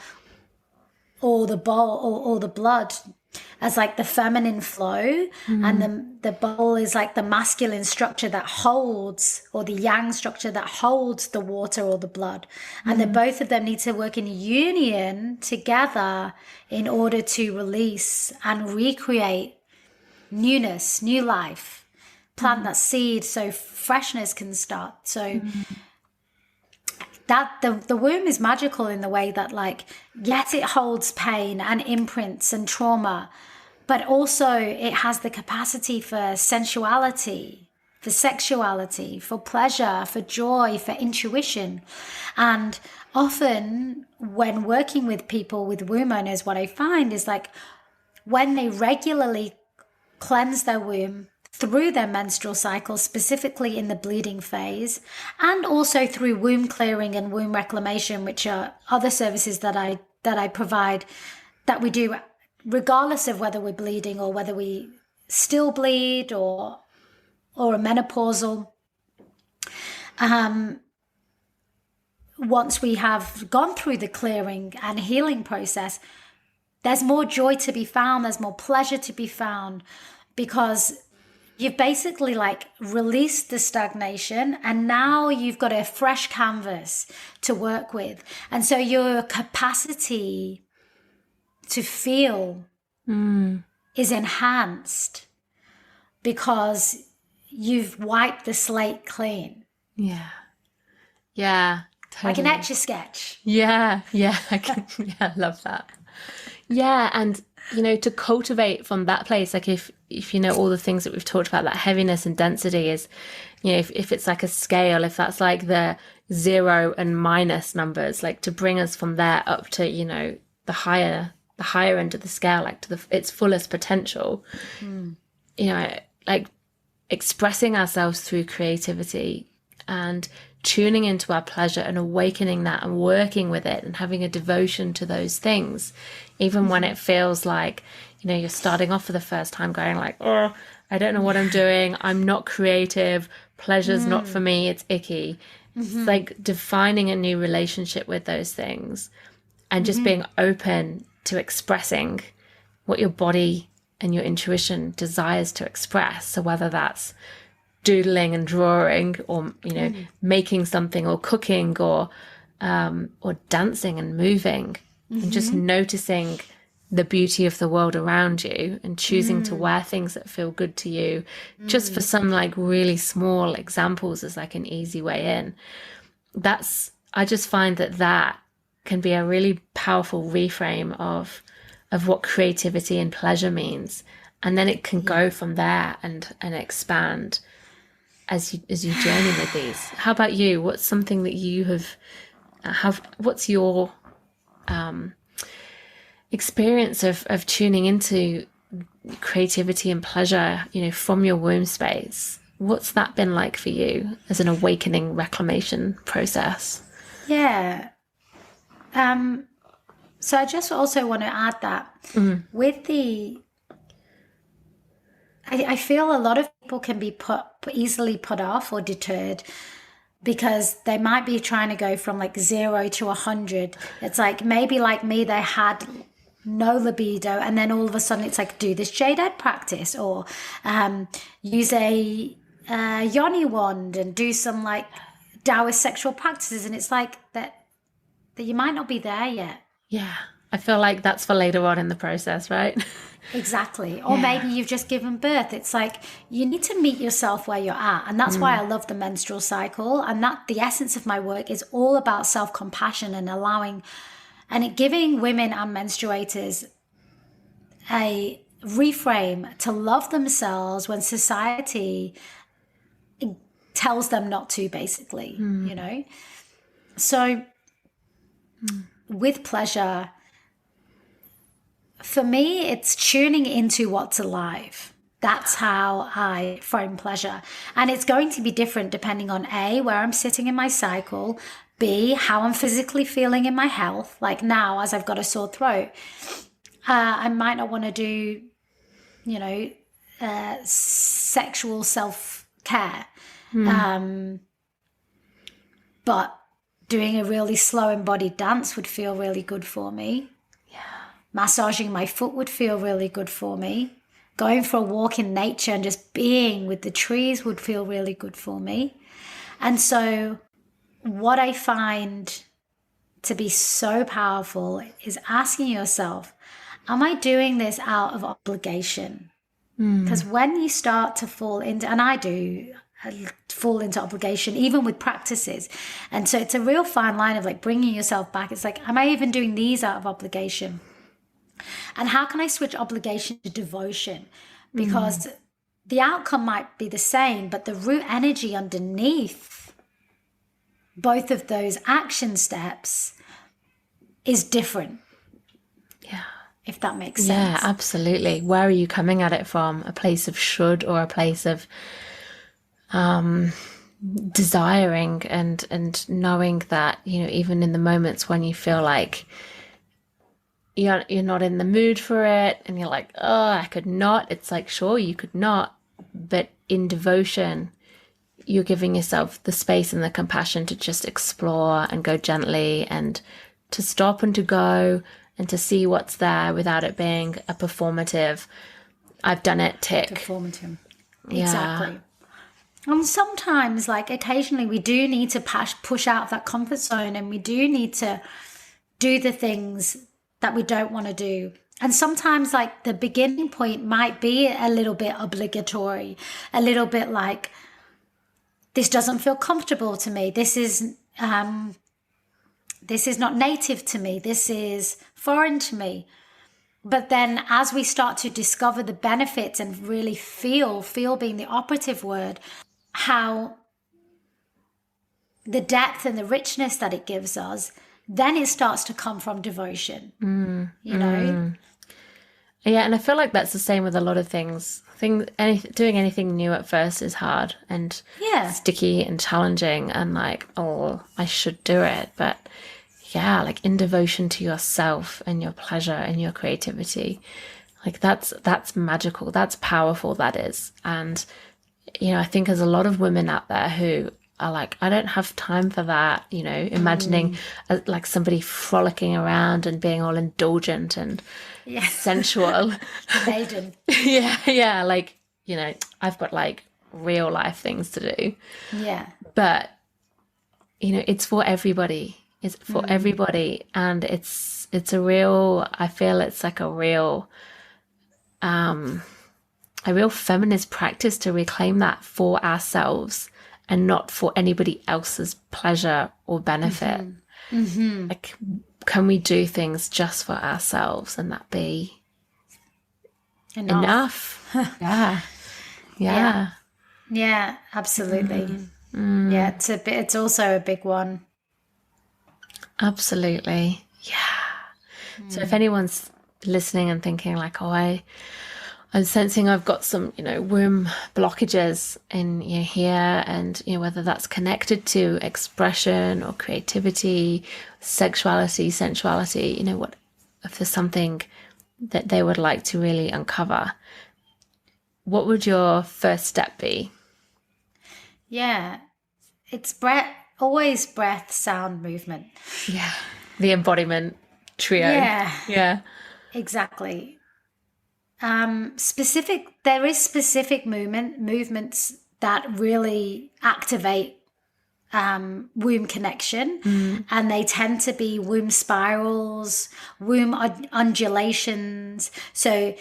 or the bowl or the blood as like the feminine flow, and the bowl is like the masculine structure that holds, or the yang structure that holds the water or the blood. And the both of them need to work in union together in order to release and recreate newness, new life, plant that seed so freshness can start. So that the womb is magical in the way that, like, yes, it holds pain and imprints and trauma, but also it has the capacity for sensuality, for sexuality, for pleasure, for joy, for intuition. And often when working with people with womb owners, what I find is like when they regularly cleanse their womb through their menstrual cycle, specifically in the bleeding phase, and also through womb clearing and womb reclamation, which are other services that I provide, that we do regardless of whether we're bleeding or whether we still bleed or a menopausal. Once we have gone through the clearing and healing process, there's more joy to be found, there's more pleasure to be found, because you've basically like released the stagnation and now you've got a fresh canvas to work with. And so your capacity to feel is enhanced because you've wiped the slate clean. Yeah. Yeah. Totally. Like an Etch-a-Sketch. Yeah. I love that. Yeah. And, to cultivate from that place, like if all the things that we've talked about, that heaviness and density is, if it's like a scale, if that's like the 0 and minus numbers, like to bring us from there up to, the higher end of the scale, like to its fullest potential, like expressing ourselves through creativity and tuning into our pleasure and awakening that and working with it and having a devotion to those things, even when it feels like, you're starting off for the first time going like, oh, I don't know what I'm doing. I'm not creative. Pleasure's not for me. It's icky. It's like defining a new relationship with those things and just being open to expressing what your body and your intuition desires to express. So whether that's doodling and drawing or, making something or cooking or dancing and moving and just noticing the beauty of the world around you and choosing to wear things that feel good to you, just for some like really small examples as like an easy way in. I just find that can be a really powerful reframe of what creativity and pleasure means. And then it can go from there and expand as you journey with these. How about you? What's something that you what's your experience of tuning into creativity and pleasure, from your womb space? What's that been like for you as an awakening reclamation process? Yeah. So I just also want to add that with I feel a lot of people can be easily put off or deterred because they might be trying to go from like 0 to 100. It's like maybe like me, they had no libido, and then all of a sudden it's like do this jade egg practice or use a yoni wand and do some like Taoist sexual practices, and it's like that you might not be there yet. Yeah, I feel like that's for later on in the process, right? Exactly. Or maybe you've just given birth. It's like you need to meet yourself where you're at. And that's why I love the menstrual cycle. And that the essence of my work is all about self-compassion and allowing and it giving women and menstruators a reframe to love themselves when society tells them not to, basically, So with pleasure, for me, it's tuning into what's alive. That's how I frame pleasure. And it's going to be different depending on A, where I'm sitting in my cycle, B, how I'm physically feeling in my health. Like now, as I've got a sore throat, I might not want to do, sexual self-care. But doing a really slow embodied dance would feel really good for me. Massaging my foot would feel really good for me. Going for a walk in nature and just being with the trees would feel really good for me. And so what I find to be so powerful is asking yourself, am I doing this out of obligation? Because when you start to fall into, and I do fall into obligation, even with practices. And so it's a real fine line of like bringing yourself back. It's like, am I even doing these out of obligation? And how can I switch obligation to devotion? Because the outcome might be the same, but the root energy underneath both of those action steps is different. Yeah. if that makes Yeah, sense. absolutely. Where are you coming at it from? A place of should, or a place of desiring and knowing that, you know, even in the moments when you feel like you're not in the mood for it and you're like, oh, I could not. It's like, sure, you could not, but in devotion, you're giving yourself the space and the compassion to just explore and go gently and to stop and to go and to see what's there without it being a performative, I've done it, tick. Performative. Yeah. Exactly. And sometimes, like occasionally, we do need to push out of that comfort zone, and we do need to do the things that we don't want to do. And sometimes, like, the beginning point might be a little bit obligatory, a little bit like, this doesn't feel comfortable to me. This is not native to me. This is foreign to me. But then as we start to discover the benefits and really feel being the operative word, how the depth and the richness that it gives us, then it starts to come from devotion, you know? Yeah, and I feel like that's the same with a lot of things. Doing anything new at first is hard and sticky and challenging and like, oh, I should do it. But yeah, like in devotion to yourself and your pleasure and your creativity, like that's magical. That's powerful, that is. And, you know, I think there's a lot of women out there who are like, I don't have time for that, you know, imagining like somebody frolicking around and being all indulgent and sensual. Maiden. Yeah, like, you know, I've got like real life things to do. Yeah. But, you know, it's for everybody. It's for everybody. And it's a real, I feel it's like a real feminist practice to reclaim that for ourselves and not for anybody else's pleasure or benefit. Like, can we do things just for ourselves and that be enough? Yeah, absolutely. Yeah, it's also a big one. Absolutely. Yeah. So if anyone's listening and thinking like, oh, I'm sensing I've got some, you know, womb blockages in here, and, you know, whether that's connected to expression or creativity, sexuality, sensuality, you know, what if there's something that they would like to really uncover, what would your first step be? Yeah, it's always breath, sound, movement. Yeah, the embodiment trio. Yeah, Exactly. There is specific movements that really activate womb connection, and they tend to be womb spirals, womb undulations. So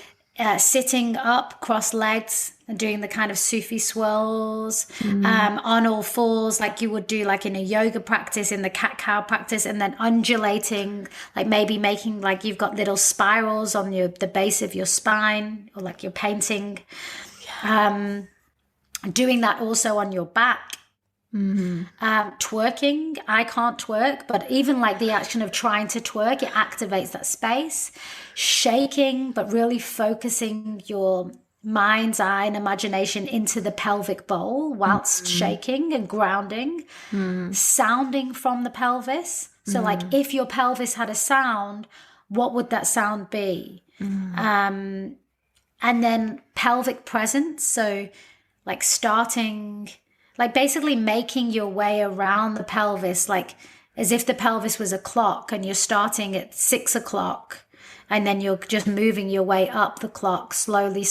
sitting up cross legs and doing the kind of Sufi swirls, on all fours, like you would do like in a yoga practice, in the cat-cow practice, and then undulating, like maybe making like you've got little spirals on the base of your spine, or like you're painting. Doing that also on your back. Twerking, I can't twerk, but even like the action of trying to twerk, it activates that space. Shaking, but really focusing your mind's eye and imagination into the pelvic bowl whilst shaking and grounding. Sounding from the pelvis. So like if your pelvis had a sound, what would that sound be? And then pelvic presence. So like starting, like basically making your way around the pelvis, like as if the pelvis was a clock and you're starting at 6 o'clock and then you're just moving your way up the clock slowly,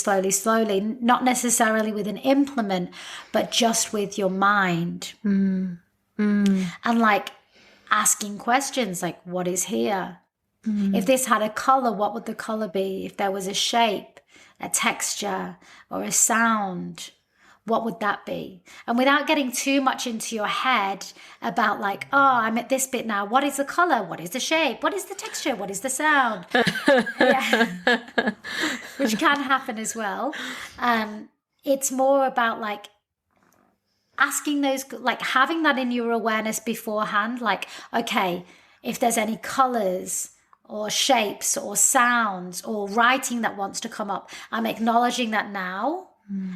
not necessarily with an implement, but just with your mind. And like asking questions like, what is here? If this had a color, what would the color be? If there was a shape, a texture, or a sound, what would that be? And without getting too much into your head about like, oh, I'm at this bit now. What is the color? What is the shape? What is the texture? What is the sound? Which can happen as well. It's more about like asking those, like having that in your awareness beforehand. Like, okay, if there's any colors, or shapes or sounds or writing that wants to come up. I'm acknowledging that now.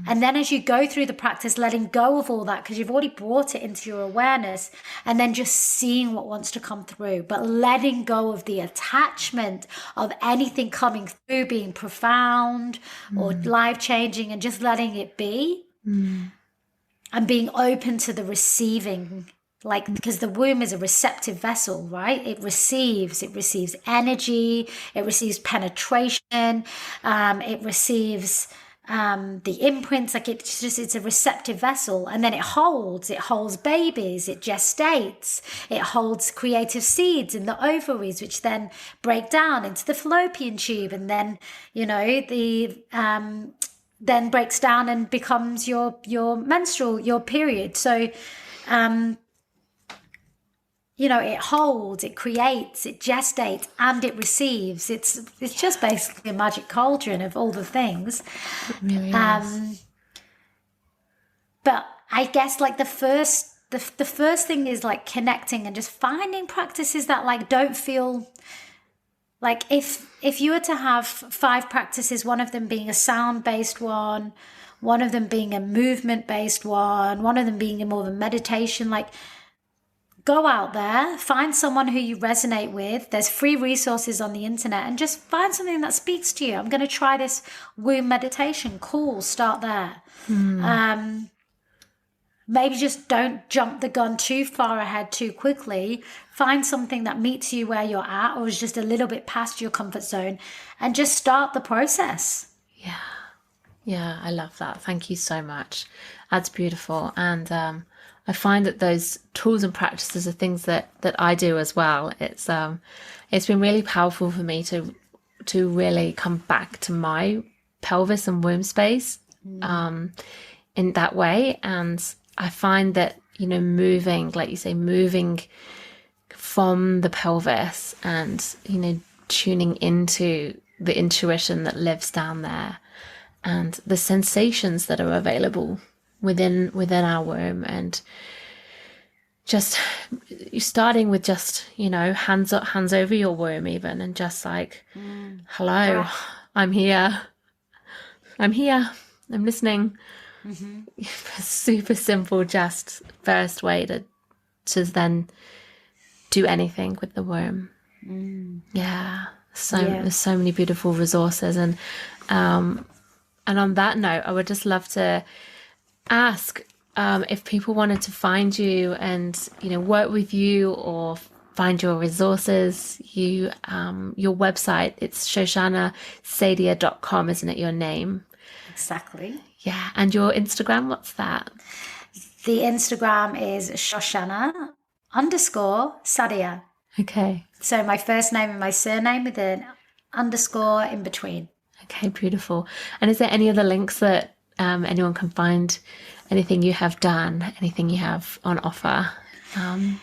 And then as you go through the practice, letting go of all that, because you've already brought it into your awareness, and then just seeing what wants to come through, but letting go of the attachment of anything coming through being profound or life-changing, and just letting it be and being open to the receiving. Like, because the womb is a receptive vessel, right? It receives energy, it receives penetration, it receives the imprints. Like, it's a receptive vessel. And then it holds babies, it gestates, it holds creative seeds in the ovaries, which then break down into the fallopian tube, and then, then breaks down and becomes your period. So, it holds, it creates, it gestates, and it receives. It's just basically a magic cauldron of all the things. It really is. But I guess like the first thing is like connecting and just finding practices that like don't feel like, if you were to have 5 practices, one of them being a sound-based one of them being a movement-based one of them being more of a meditation, like, go out there, find someone who you resonate with. There's free resources on the internet, and just find something that speaks to you. I'm going to try this womb meditation. Cool, start there. Maybe just don't jump the gun too far ahead too quickly. Find something that meets you where you're at, or is just a little bit past your comfort zone, and just start the process. Yeah, I love that. Thank you so much. That's beautiful. And I find that those tools and practices are things that I do as well. It's been really powerful for me to really come back to my pelvis and womb space in that way. And I find that, moving, like you say, moving from the pelvis and, tuning into the intuition that lives down there and the sensations that are available within our womb, and just starting with just hands over your womb even, and just like hello, I'm here, I'm listening. Super simple, just first way to then do anything with the womb. There's so many beautiful resources, and on that note, I would just love to ask if people wanted to find you and work with you or find your resources. Your website, it's shoshanasadia.com, isn't it, your name? Exactly. Yeah. And your Instagram, what's that? The Instagram is Shoshana_Sadia. Okay. So my first name and my surname with an underscore in between. Okay, beautiful. And is there any other links that anyone can find, anything you have done, anything you have on offer? I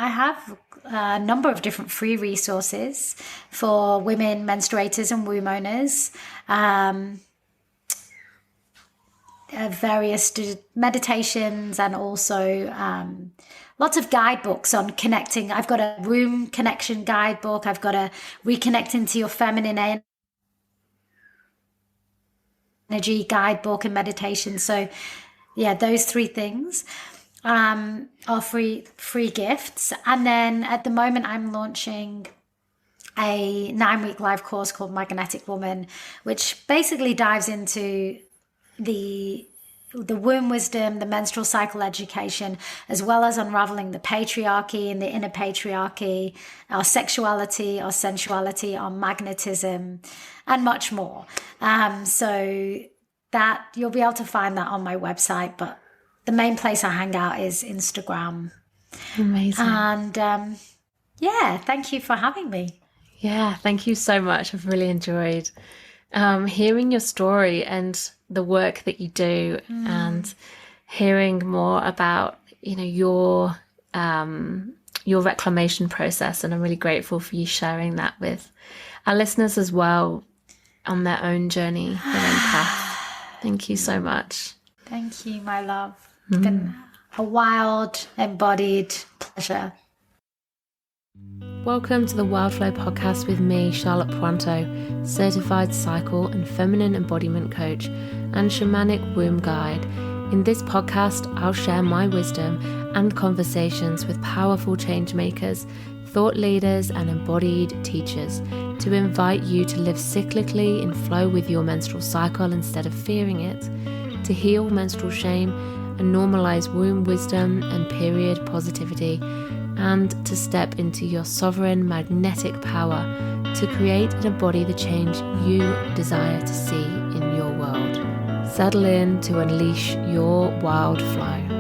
have a number of different free resources for women menstruators and womb owners. Various meditations, and also lots of guidebooks on connecting. I've got a womb connection guidebook. I've got a reconnecting to your feminine energy guidebook and meditation. So yeah, those 3 things are free gifts. And then at the moment I'm launching a 9-week live course called Magnetic Woman, which basically dives into the womb wisdom, the menstrual cycle education, as well as unraveling the patriarchy and the inner patriarchy, our sexuality, our sensuality, our magnetism, and much more. So that you'll be able to find that on my website, but the main place I hang out is Instagram. Amazing. And thank you for having me. Yeah, thank you so much. I've really enjoyed hearing your story and the work that you do, and hearing more about your reclamation process. And I'm really grateful for you sharing that with our listeners as well on their own journey, their own path. Thank you so much. Thank you, my love. It's been a wild, embodied pleasure. Welcome to the Wildflow podcast with me, Charlotte Puanto, certified cycle and feminine embodiment coach and shamanic womb guide. In this podcast, I'll share my wisdom and conversations with powerful change makers, thought leaders, and embodied teachers to invite you to live cyclically in flow with your menstrual cycle instead of fearing it, to heal menstrual shame and normalize womb wisdom and period positivity, and to step into your sovereign magnetic power to create and embody the change you desire to see in your world. Settle in to unleash your wild flow.